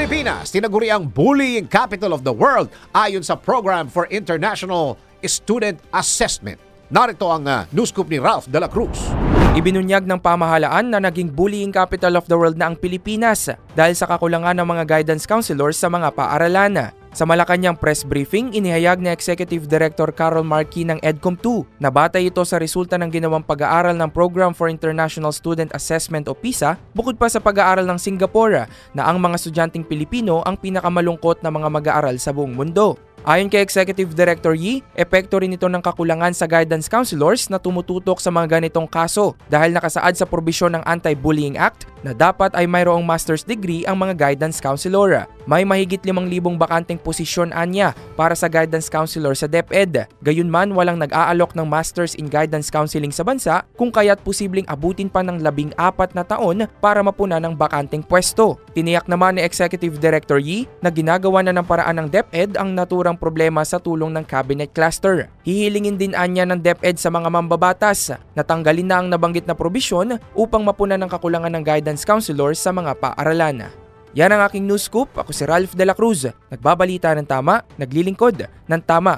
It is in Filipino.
Pilipinas, tinaguri ang bullying capital of the world ayon sa Program for International Student Assessment. Narito ang news scoop ni Ralph de la Cruz. Ibinunyag ng pamahalaan na naging bullying capital of the world na ang Pilipinas dahil sa kakulangan ng mga guidance counselors sa mga paaralan. Sa Malacanang press briefing, inihayag ni Executive Director Carol Marquis ng EDCOM2 na batay ito sa resulta ng ginawang pag-aaral ng Program for International Student Assessment o PISA, bukod pa sa pag-aaral ng Singapore na ang mga estudyanteng Pilipino ang pinakamalungkot na mga mag-aaral sa buong mundo. Ayon kay Executive Director Yee, epekto rin ito ng kakulangan sa guidance counselors na tumututok sa mga ganitong kaso dahil nakasaad sa probisyon ng Anti-Bullying Act na dapat ay mayroong master's degree ang mga guidance counselor. May mahigit 5,000 bakanteng posisyon anya para sa guidance counselor sa DepEd. Gayunman, walang nag-aalok ng Masters in Guidance Counseling sa bansa kung kaya't posibleng abutin pa ng 14 na taon para mapuna ng bakanteng pwesto. Tiniyak naman ni Executive Director Yee na ginagawa na ng paraan ng DepEd ang naturang problema sa tulong ng Cabinet Cluster. Hihilingin din anya ng DepEd sa mga mambabatas na tanggalin na ang nabanggit na probisyon upang mapuna ng kakulangan ng guidance counselors sa mga paaralan. Yan ang aking news scoop. Ako si Ralph de la Cruz. Nagbabalita ng tama, naglilingkod ng tama.